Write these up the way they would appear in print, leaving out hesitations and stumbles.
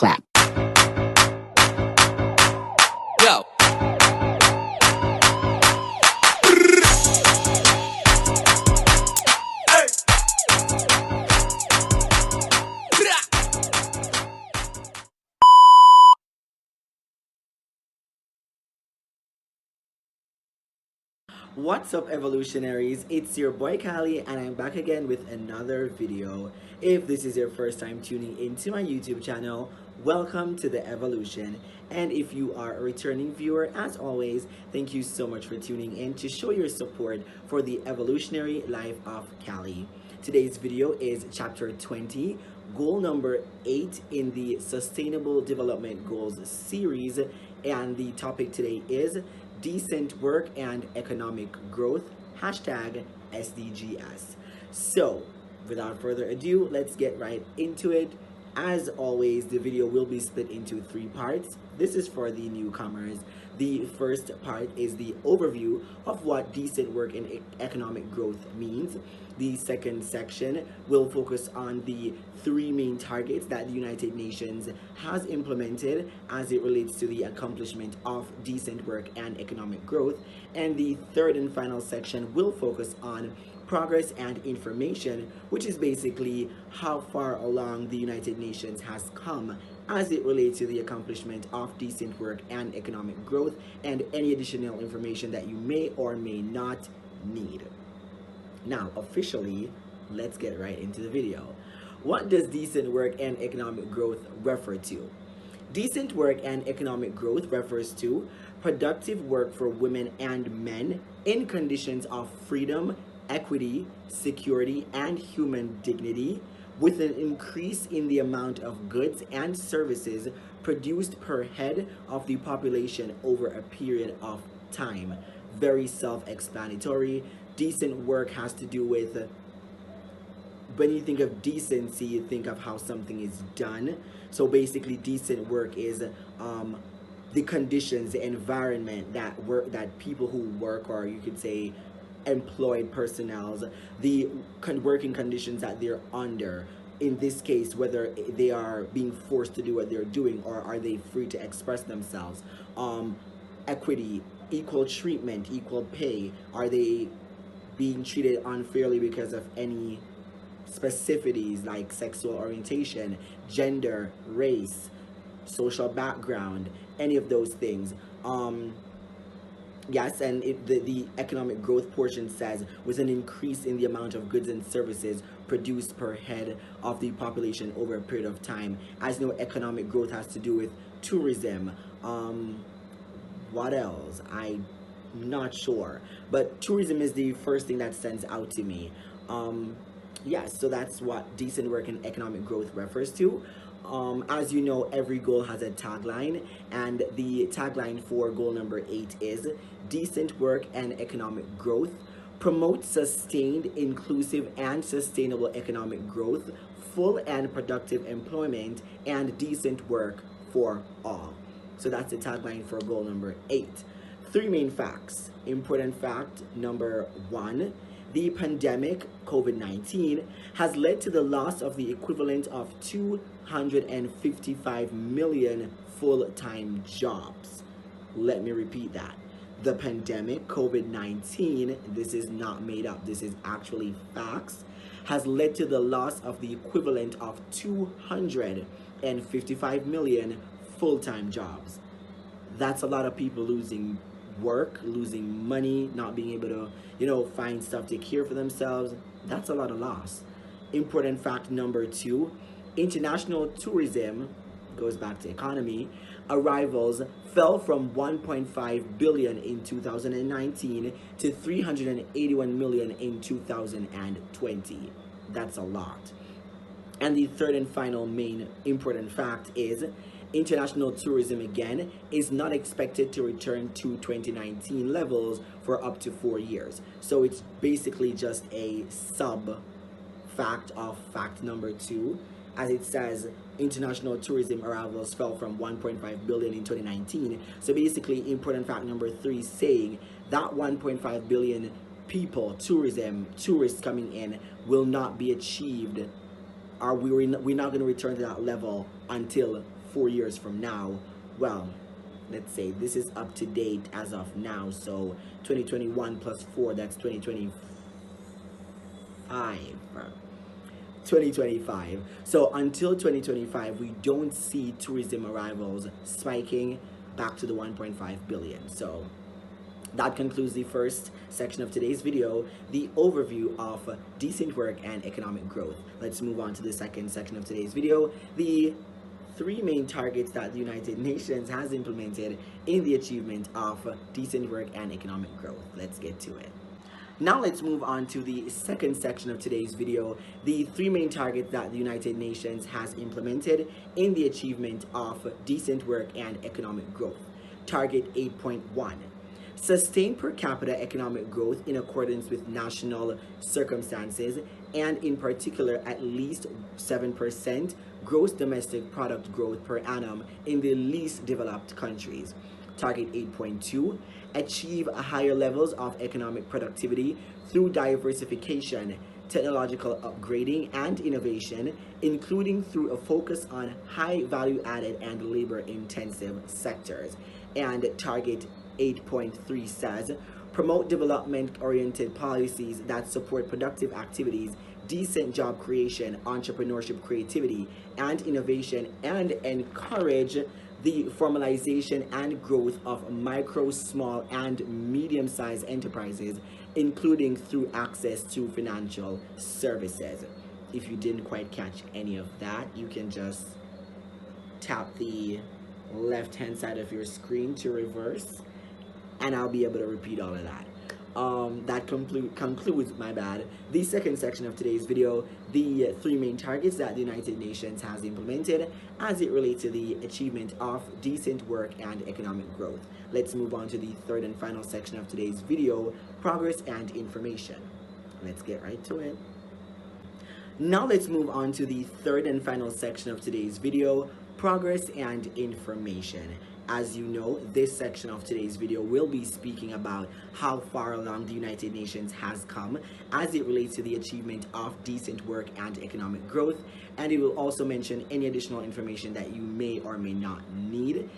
clap. Yo. What's up, evolutionaries? It's your boy Kali, and I'm back again with another video. If this is your first time tuning into my YouTube channel, welcome to the evolution. And if you are a returning viewer, as always, thank you so much for tuning in to show your support for the evolutionary life of Kali. Today's video is chapter 20, goal number 8 in the Sustainable Development Goals series, and the topic today is decent work and economic growth, hashtag SDGs. So, without further ado, let's get right into it. As always, the video will be split into 3 parts. This is for the newcomers. The first part is the overview of what decent work and economic growth means. The second section will focus on the 3 main targets that the United Nations has implemented as it relates to the accomplishment of decent work and economic growth. And the third and final section will focus on progress and information, which is basically how far along the United Nations has come as it relates to the accomplishment of decent work and economic growth, and any additional information that you may or may not need. Now, officially, let's get right into the video. What does decent work and economic growth refer to? Decent work and economic growth refers to productive work for women and men in conditions of freedom, equity, security, and human dignity, with an increase in the amount of goods and services produced per head of the population over a period of time. Very self-explanatory. Decent work has to do with, when you think of decency, you think of how something is done. So basically, decent work is the conditions, the environment that people who work, or you could say employed personnel, the working conditions that they're under. In this case, whether they are being forced to do what they're doing, or are they free to express themselves. Equity, equal treatment, equal pay. Are they being treated unfairly because of any specificities like sexual orientation, gender, race, social background, any of those things? Yes, and the economic growth portion says with an increase in the amount of goods and services produced per head of the population over a period of time. As you know, economic growth has to do with tourism. What else? I'm not sure. But tourism is the first thing that stands out to me. Yes, so that's what decent work and economic growth refers to. As you know, every goal has a tagline, and the tagline for goal number 8 is decent work and economic growth. Promote sustained, inclusive, and sustainable economic growth, full and productive employment, and decent work for all. So that's the tagline for goal number 8. 3 main facts. Important fact number 1. The pandemic, COVID-19, has led to the loss of the equivalent of 255 million full-time jobs. Let me repeat that. The pandemic, COVID-19, this is not made up, this is actually facts, has led to the loss of the equivalent of 255 million full-time jobs. That's a lot of people losing work, losing money, not being able to, find stuff to care for themselves. That's a lot of loss. Important fact number 2, international tourism, goes back to economy, arrivals fell from 1.5 billion in 2019 to 381 million in 2020. That's a lot. And the third and final main important fact is international tourism, again, is not expected to return to 2019 levels for up to 4 years. So it's basically just a sub fact of fact number 2. As it says, international tourism arrivals fell from 1.5 billion in 2019. So basically, important fact number 3 saying that 1.5 billion people, tourists coming in, will not be achieved, or we're not going to return to that level until 4 years from now, well, let's say this is up to date as of now, so 2021 plus 4, that's 2025. So until 2025, we don't see tourism arrivals spiking back to the 1.5 billion. So that concludes the first section of today's video, the overview of decent work and economic growth. Let's move on to the second section of today's video, the 3 main targets that the United Nations has implemented in the achievement of decent work and economic growth. Let's get to it. Now let's move on to the second section of today's video, the 3 main targets that the United Nations has implemented in the achievement of decent work and economic growth. Target 8.1. Sustain per capita economic growth in accordance with national circumstances, and in particular at least 7% gross domestic product growth per annum in the least developed countries. Target 8.2, achieve higher levels of economic productivity through diversification, technological upgrading, and innovation, including through a focus on high value added and labor intensive sectors. And target 8.3 says, promote development-oriented policies that support productive activities, decent job creation, entrepreneurship, creativity, and innovation, and encourage the formalization and growth of micro, small, and medium-sized enterprises, including through access to financial services. If you didn't quite catch any of that, you can just tap the left-hand side of your screen to reverse, and I'll be able to repeat all of that. That concludes the second section of today's video, the 3 main targets that the United Nations has implemented as it relates to the achievement of decent work and economic growth. Let's move on to the third and final section of today's video, progress and information. Let's get right to it. Now let's move on to the third and final section of today's video, progress and information. As you know, this section of today's video will be speaking about how far along the United Nations has come as it relates to the achievement of decent work and economic growth, and it will also mention any additional information that you may or may not need.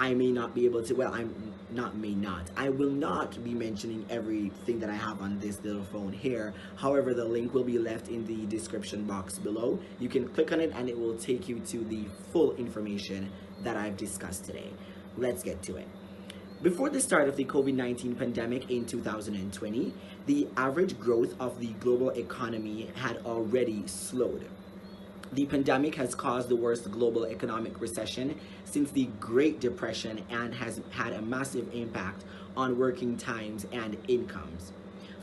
I may not be able to, well, I will not be mentioning everything that I have on this little phone here. However, the link will be left in the description box below. You can click on it and it will take you to the full information that I've discussed today. Let's get to it. Before the start of the COVID-19 pandemic in 2020, the average growth of the global economy had already slowed. The pandemic has caused the worst global economic recession since the Great Depression and has had a massive impact on working times and incomes.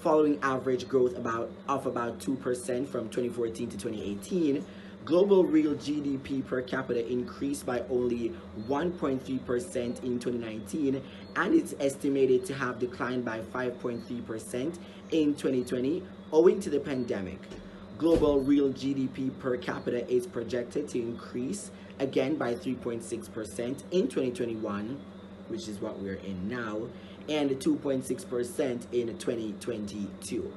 Following average growth of about 2% from 2014 to 2018, global real GDP per capita increased by only 1.3% in 2019, and it's estimated to have declined by 5.3% in 2020 owing to the pandemic. Global real GDP per capita is projected to increase again by 3.6% in 2021, which is what we're in now, and 2.6% in 2022.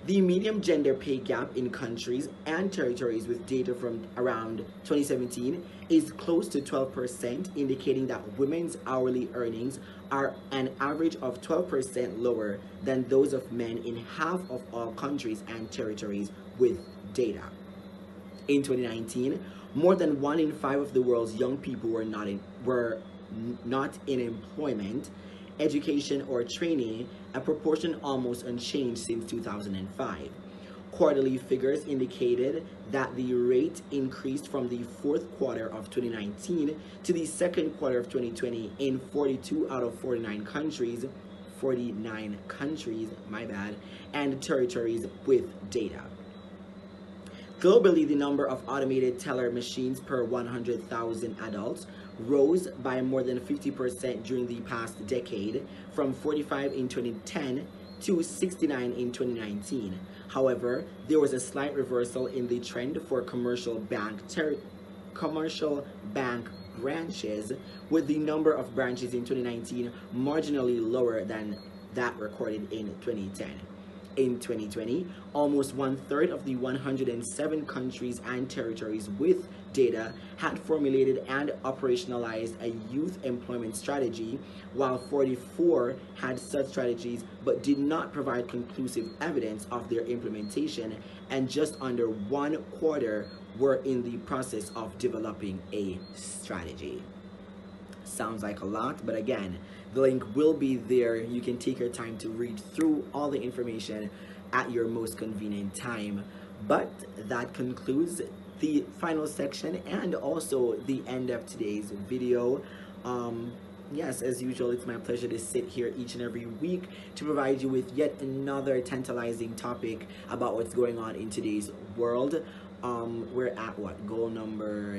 The median gender pay gap in countries and territories with data from around 2017 is close to 12%, indicating that women's hourly earnings are an average of 12% lower than those of men in half of all countries and territories with data. In 2019, more than 1 in 5 of the world's young people were not in employment, education, or training, a proportion almost unchanged since 2005. Quarterly figures indicated that the rate increased from the fourth quarter of 2019 to the second quarter of 2020 in 42 out of 49 countries, and territories with data. Globally, the number of automated teller machines per 100,000 adults rose by more than 50% during the past decade, from 45 in 2010 to 69 in 2019. However, there was a slight reversal in the trend for commercial bank branches, with the number of branches in 2019 marginally lower than that recorded in 2010. In 2020, almost 1/3 of the 107 countries and territories with data had formulated and operationalized a youth employment strategy, while 44 had such strategies but did not provide conclusive evidence of their implementation, and just under 1/4 were in the process of developing a strategy. Sounds like a lot, but again, the link will be there. You can take your time to read through all the information at your most convenient time. But that concludes the final section and also the end of today's video. Yes, as usual, it's my pleasure to sit here each and every week to provide you with yet another tantalizing topic about what's going on in today's world. We're at what? Goal number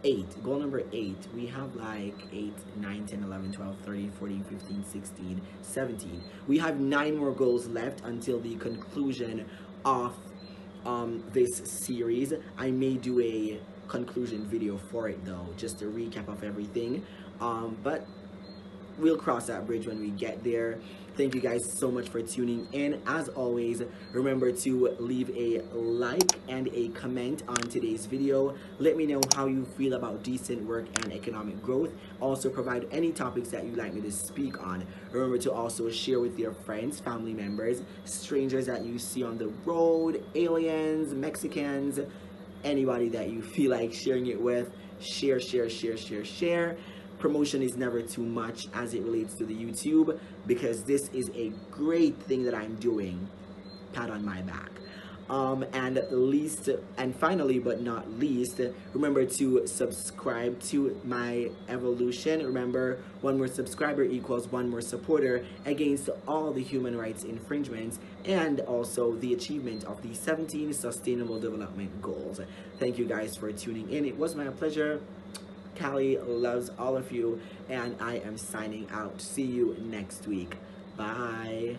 8. Goal number 8. We have like 8, 9, 10, 11, 12, 13, 14, 15, 16, 17. We have 9 more goals left until the conclusion of this series. I may do a conclusion video for it though, just a recap of everything. But we'll cross that bridge when we get there. Thank you guys so much for tuning in. As always, remember to leave a like and a comment on today's video. Let me know how you feel about decent work and economic growth. Also provide any topics that you'd like me to speak on. Remember to also share with your friends, family members, strangers that you see on the road, aliens, Mexicans, anybody that you feel like sharing it with. Share, share, share, share, share. Promotion is never too much as it relates to the YouTube, because this is a great thing that I'm doing. Pat on my back. And finally but not least, remember to subscribe to my evolution. Remember, 1 more subscriber equals 1 more supporter against all the human rights infringements and also the achievement of the 17 Sustainable Development Goals. Thank you guys for tuning in. It was my pleasure. Callie loves all of you, and I am signing out. See you next week. Bye.